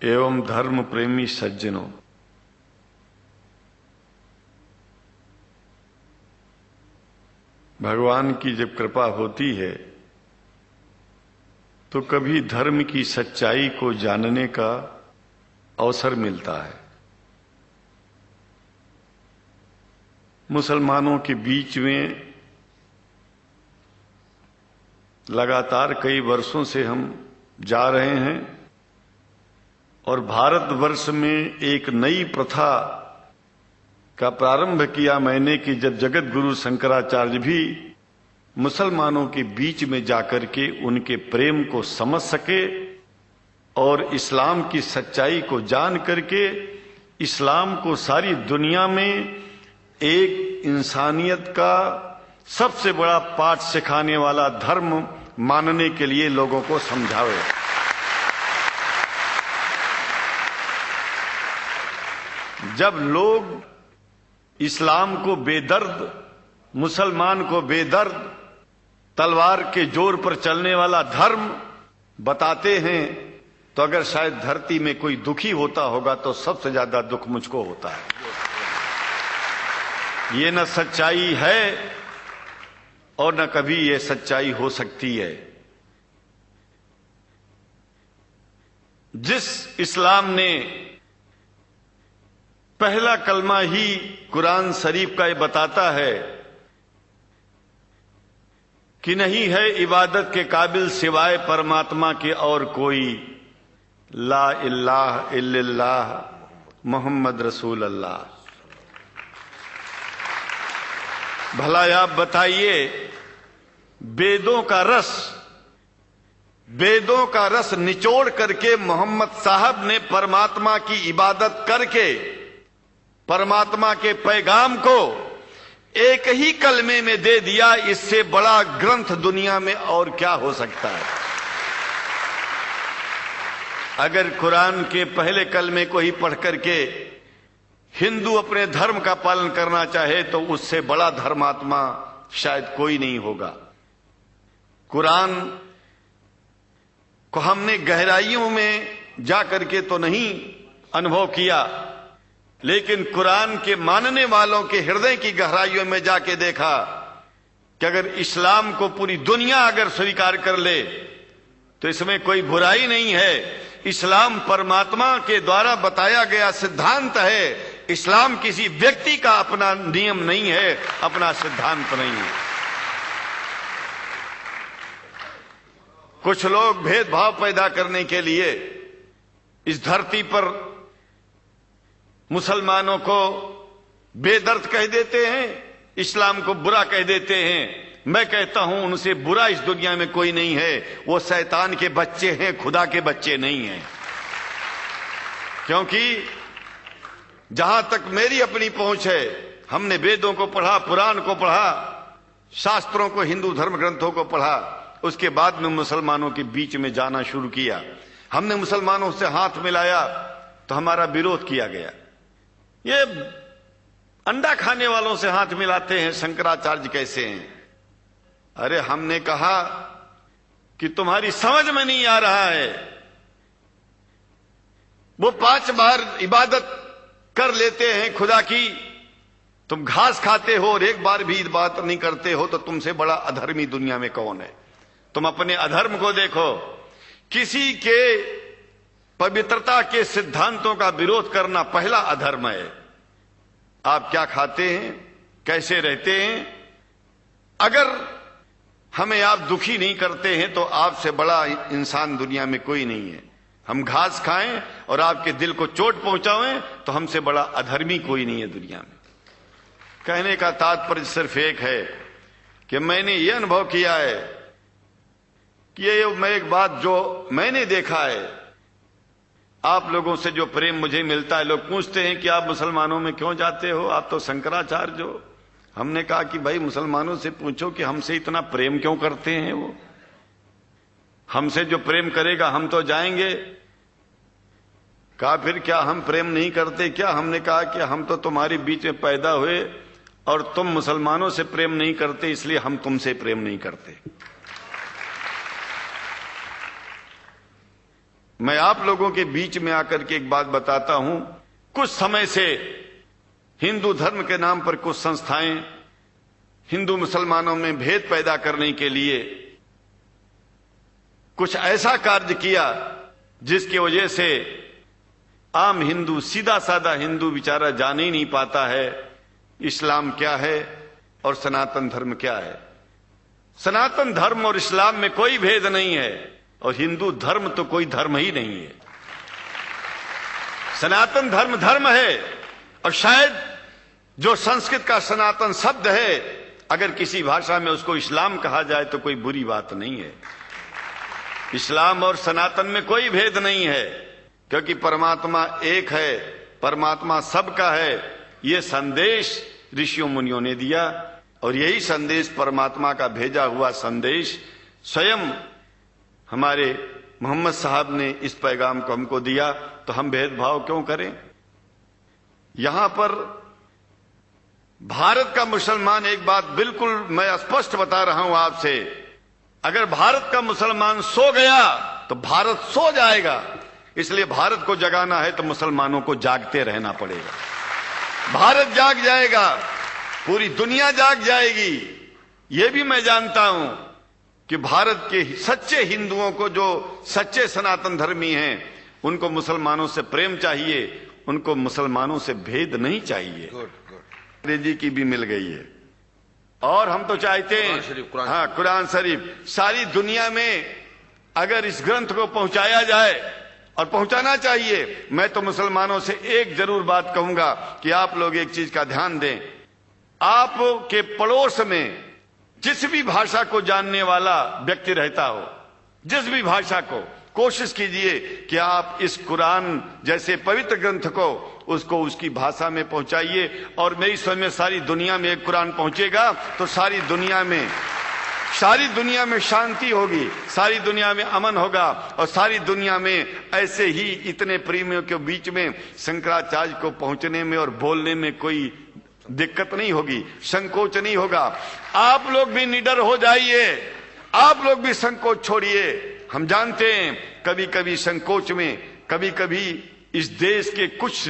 एवं धर्म प्रेमी सज्जनों, भगवान की जब कृपा होती है तो कभी धर्म की सच्चाई को जानने का अवसर मिलता है। मुसलमानों के बीच में लगातार कई वर्षों से हम जा रहे हैं और भारतवर्ष में एक नई प्रथा का प्रारंभ किया मैंने कि जब जगत गुरु शंकराचार्य भी मुसलमानों के बीच में जाकर के उनके प्रेम को समझ सके और इस्लाम की सच्चाई को जान करके इस्लाम को सारी दुनिया में एक इंसानियत का सबसे बड़ा पाठ सिखाने वाला धर्म मानने के लिए लोगों को समझावे। जब लोग इस्लाम को बेदर्द, मुसलमान को बेदर्द, तलवार के जोर पर चलने वाला धर्म बताते हैं तो अगर शायद धरती में कोई दुखी होता होगा तो सबसे ज्यादा दुख मुझको होता है। ये न सच्चाई है और न कभी ये सच्चाई हो सकती है। जिस इस्लाम ने पहला कलमा ही कुरान शरीफ का ये बताता है कि नहीं है इबादत के काबिल सिवाय परमात्मा के और कोई, ला इलाहा इल्लल्लाह मोहम्मद रसूल अल्लाह। भला आप बताइए, वेदों का रस निचोड़ करके मोहम्मद साहब ने परमात्मा की इबादत करके परमात्मा के पैगाम को एक ही कलमे में दे दिया। इससे बड़ा ग्रंथ दुनिया में और क्या हो सकता है। अगर कुरान के पहले कलमे को ही पढ़ करके हिंदू अपने धर्म का पालन करना चाहे तो उससे बड़ा धर्मात्मा शायद कोई नहीं होगा। कुरान को हमने गहराइयों में जाकर के तो नहीं अनुभव किया, लेकिन कुरान के मानने वालों के हृदय की गहराइयों में जाके देखा कि अगर इस्लाम को पूरी दुनिया अगर स्वीकार कर ले तो इसमें कोई बुराई नहीं है। इस्लाम परमात्मा के द्वारा बताया गया सिद्धांत है। इस्लाम किसी व्यक्ति का अपना नियम नहीं है, अपना सिद्धांत नहीं है। कुछ लोग भेदभाव पैदा करने के लिए इस धरती पर मुसलमानों को बेदर्द कह देते हैं, इस्लाम को बुरा कह देते हैं। मैं कहता हूं उनसे बुरा इस दुनिया में कोई नहीं है। वो शैतान के बच्चे हैं, खुदा के बच्चे नहीं हैं। क्योंकि जहां तक मेरी अपनी पहुंच है, हमने वेदों को पढ़ा, पुराण को पढ़ा, शास्त्रों को, हिंदू धर्म ग्रंथों को पढ़ा, उसके बाद में मुसलमानों के बीच में जाना शुरू किया। हमने मुसलमानों से हाथ मिलाया तो हमारा विरोध किया गया। ये अंडा खाने वालों से हाथ मिलाते हैं, शंकराचार्य कैसे हैं? अरे हमने कहा कि तुम्हारी समझ में नहीं आ रहा है। वो 5 बार इबादत कर लेते हैं खुदा की, तुम घास खाते हो और एक बार भी इबादत नहीं करते हो, तो तुमसे बड़ा अधर्मी दुनिया में कौन है? तुम अपने अधर्म को देखो। किसी के पवित्रता के सिद्धांतों का विरोध करना पहला अधर्म है। आप क्या खाते हैं, कैसे रहते हैं, अगर हमें आप दुखी नहीं करते हैं तो आपसे बड़ा इंसान दुनिया में कोई नहीं है। हम घास खाएं और आपके दिल को चोट पहुंचाएं तो हमसे बड़ा अधर्मी कोई नहीं है दुनिया में। कहने का तात्पर्य सिर्फ एक है कि मैंने ये अनुभव किया है कि ये मैं एक बात जो मैंने देखा है, आप लोगों से जो प्रेम मुझे मिलता है, लोग पूछते हैं कि आप मुसलमानों में क्यों जाते हो, आप तो शंकराचार्य हो। हमने कहा कि भाई मुसलमानों से पूछो कि हमसे इतना प्रेम क्यों करते हैं। वो हमसे जो प्रेम करेगा हम तो जाएंगे। कहा फिर क्या हम प्रेम नहीं करते क्या? हमने कहा कि हम तो तुम्हारे बीच में पैदा हुए और तुम मुसलमानों से प्रेम नहीं करते, इसलिए हम तुमसे प्रेम नहीं करते। मैं आप लोगों के बीच में आकर के एक बात बताता हूं। कुछ समय से हिंदू धर्म के नाम पर कुछ संस्थाएं हिंदू मुसलमानों में भेद पैदा करने के लिए कुछ ऐसा कार्य किया जिसकी वजह से आम हिंदू, सीधा साधा हिंदू बेचारा जान ही नहीं पाता है इस्लाम क्या है और सनातन धर्म क्या है। सनातन धर्म और इस्लाम में कोई भेद नहीं है और हिंदू धर्म तो कोई धर्म ही नहीं है। सनातन धर्म धर्म है और शायद जो संस्कृत का सनातन शब्द है, अगर किसी भाषा में उसको इस्लाम कहा जाए तो कोई बुरी बात नहीं है। इस्लाम और सनातन में कोई भेद नहीं है, क्योंकि परमात्मा एक है, परमात्मा सबका है। ये संदेश ऋषियों मुनियों ने दिया और यही संदेश परमात्मा का भेजा हुआ संदेश स्वयं हमारे मोहम्मद साहब ने इस पैगाम को हमको दिया। तो हम भेदभाव क्यों करें? यहां पर भारत का मुसलमान, एक बात बिल्कुल मैं स्पष्ट बता रहा हूं आपसे, अगर भारत का मुसलमान सो गया तो भारत सो जाएगा। इसलिए भारत को जगाना है तो मुसलमानों को जागते रहना पड़ेगा। भारत जाग जाएगा, पूरी दुनिया जाग जाएगी। यह भी मैं जानता हूं कि भारत के सच्चे हिंदुओं को, जो सच्चे सनातन धर्मी हैं, उनको मुसलमानों से प्रेम चाहिए, उनको मुसलमानों से भेद नहीं चाहिए। अंग्रेजी की भी मिल गई है और हम तो चाहते हैं हाँ, कुरान शरीफ सारी दुनिया में अगर इस ग्रंथ को पहुंचाया जाए, और पहुंचाना चाहिए। मैं तो मुसलमानों से एक जरूर बात कहूंगा कि आप लोग एक चीज का ध्यान दें। आपके पड़ोस में जिस भी भाषा को जानने वाला व्यक्ति रहता हो, जिस भी भाषा को, कोशिश कीजिए कि आप इस कुरान जैसे पवित्र ग्रंथ को उसको उसकी भाषा में पहुंचाइए। और मेरी समझ में सारी दुनिया में एक कुरान पहुंचेगा तो सारी दुनिया में शांति होगी, सारी दुनिया में अमन होगा और सारी दुनिया में ऐसे ही इतने प्रेमियों के बीच में शंकराचार्य को पहुंचने में और बोलने में कोई दिक्कत नहीं होगी, संकोच नहीं होगा। आप लोग भी निडर हो जाइए, आप लोग भी संकोच छोड़िए। हम जानते हैं कभी कभी संकोच में, कभी कभी इस देश के कुछ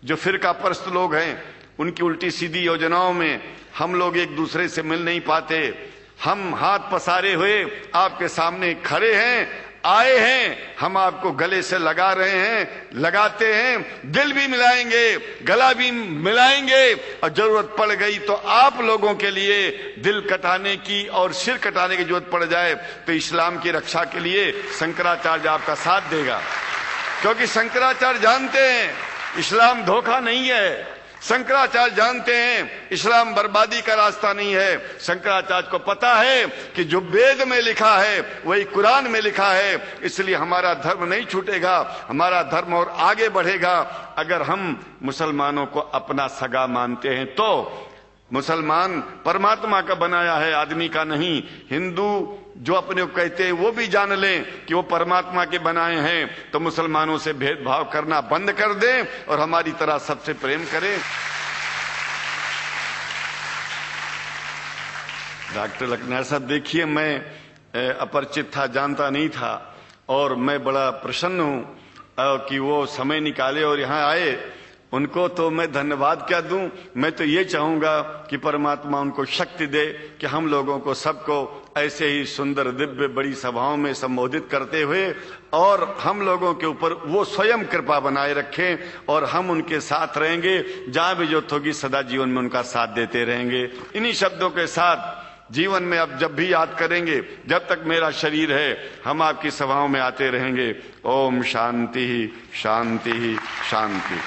जो फिरका परस्त लोग हैं, उनकी उल्टी सीधी योजनाओं में हम लोग एक दूसरे से मिल नहीं पाते। हम हाथ पसारे हुए आपके सामने खड़े हैं, आए हैं, हम आपको गले से लगा रहे हैं, लगाते हैं, दिल भी मिलाएंगे, गला भी मिलाएंगे और जरूरत पड़ गई तो आप लोगों के लिए दिल कटाने की और सिर कटाने की जरूरत पड़ जाए तो इस्लाम की रक्षा के लिए शंकराचार्य आपका साथ देगा। क्योंकि शंकराचार्य जानते हैं इस्लाम धोखा नहीं है, शंकराचार्य जानते हैं इस्लाम बर्बादी का रास्ता नहीं है। शंकराचार्य को पता है कि जो वेद में लिखा है वही कुरान में लिखा है, इसलिए हमारा धर्म नहीं छूटेगा, हमारा धर्म और आगे बढ़ेगा। अगर हम मुसलमानों को अपना सगा मानते हैं तो मुसलमान परमात्मा का बनाया है, आदमी का नहीं। हिंदू जो अपने को कहते हैं वो भी जान लें कि वो परमात्मा के बनाए हैं, तो मुसलमानों से भेदभाव करना बंद कर दें और हमारी तरह सबसे प्रेम करें। डॉक्टर लखनार साहब, देखिए मैं अपरिचित था, जानता नहीं था और मैं बड़ा प्रसन्न हूं कि वो समय निकाले और यहाँ आए। उनको तो मैं धन्यवाद क्या दूं, मैं तो ये चाहूंगा कि परमात्मा उनको शक्ति दे कि हम लोगों को सबको ऐसे ही सुंदर दिव्य बड़ी सभाओं में संबोधित करते हुए और हम लोगों के ऊपर वो स्वयं कृपा बनाए रखें और हम उनके साथ रहेंगे, जहां भी जरूरत होगी सदा जीवन में उनका साथ देते रहेंगे। इन्हीं शब्दों के साथ जीवन में अब जब भी याद करेंगे, जब तक मेरा शरीर है, हम आपकी सभाओं में आते रहेंगे। ओम शांति शांति शांति।